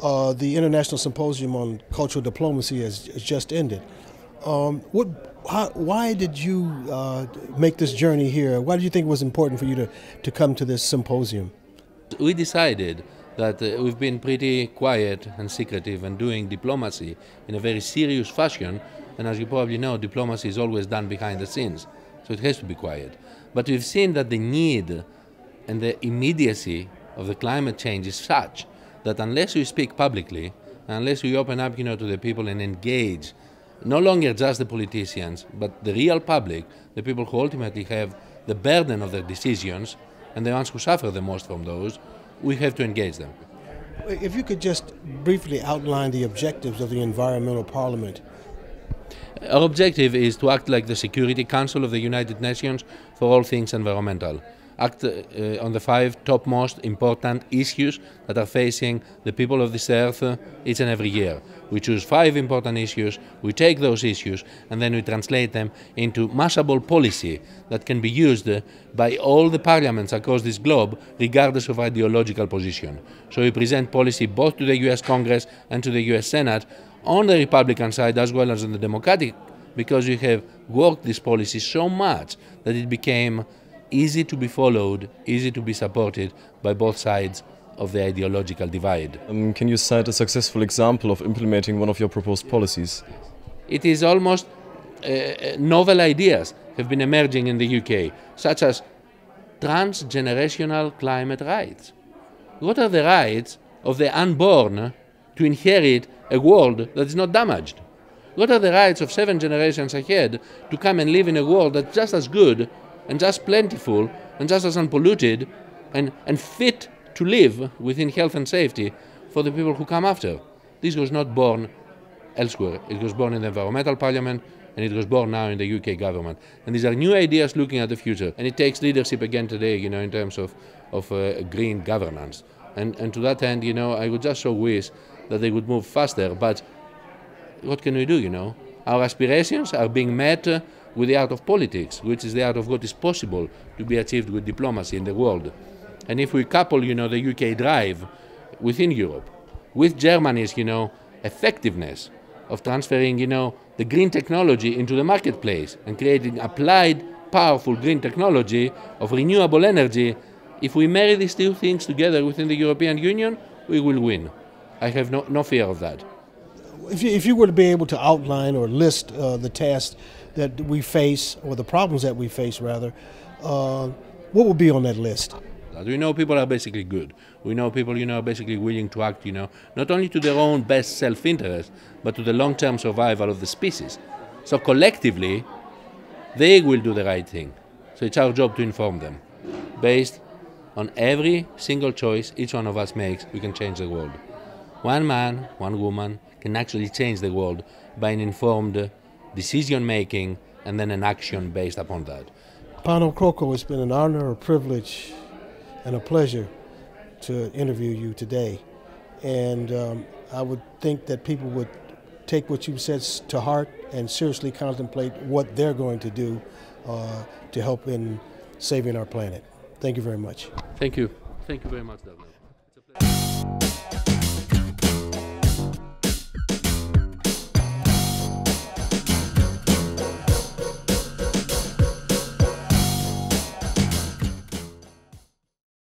The International Symposium on Cultural Diplomacy has just ended. Why did you make this journey here? Why did you think it was important for you to come to this symposium? We decided that we've been pretty quiet and secretive and doing diplomacy in a very serious fashion, and as you probably know, diplomacy is always done behind the scenes, so it has to be quiet. But we've seen that the need and the immediacy of the climate change is such that unless we speak publicly, unless we open up, to the people and engage, no longer just the politicians, but the real public, the people who ultimately have the burden of their decisions, and the ones who suffer the most from those, we have to engage them. If you could just briefly outline the objectives of the Environmental Parliament. Our objective is to act like the Security Council of the United Nations for all things environmental. Act on the 5 topmost important issues that are facing the people of this earth each and every year. We choose 5 important issues, we take those issues, and then we translate them into measurable policy that can be used by all the parliaments across this globe, regardless of ideological position. So we present policy both to the US Congress and to the US Senate, on the Republican side as well as on the Democratic, because we have worked this policy so much that it became easy to be followed, easy to be supported by both sides of the ideological divide. Can you cite a successful example of implementing one of your proposed policies? It is almost novel ideas have been emerging in the UK, such as transgenerational climate rights. What are the rights of the unborn to inherit a world that is not damaged? What are the rights of 7 generations ahead to come and live in a world that's just as good and just plentiful and just as unpolluted and fit to live within health and safety for the people who come after? This was not born elsewhere. It was born in the Environmental Parliament, and it was born now in the UK government. And these are new ideas looking at the future. And it takes leadership again today, in terms of green governance. And to that end, I would just so wish that they would move faster. But what can we do, Our aspirations are being met with the art of politics, which is the art of what is possible to be achieved with diplomacy in the world. And if we couple, the UK drive within Europe with Germany's, effectiveness of transferring, the green technology into the marketplace and creating applied, powerful green technology of renewable energy, if we marry these 2 things together within the European Union, we will win. I have no fear of that. If you were to be able to outline or list the tasks that we face, or the problems that we face rather, what would be on that list? We know people are basically good. We know people, are basically willing to act, not only to their own best self-interest, but to the long-term survival of the species. So collectively, they will do the right thing. So it's our job to inform them. Based on every single choice each one of us makes, we can change the world. One man, one woman can actually change the world by an informed decision-making and then an action based upon that. Pano Kroko, it's been an honor, a privilege, and a pleasure to interview you today. And I would think that people would take what you said to heart and seriously contemplate what they're going to do to help in saving our planet. Thank you very much. Thank you. Thank you very much, Douglas. It's a pleasure.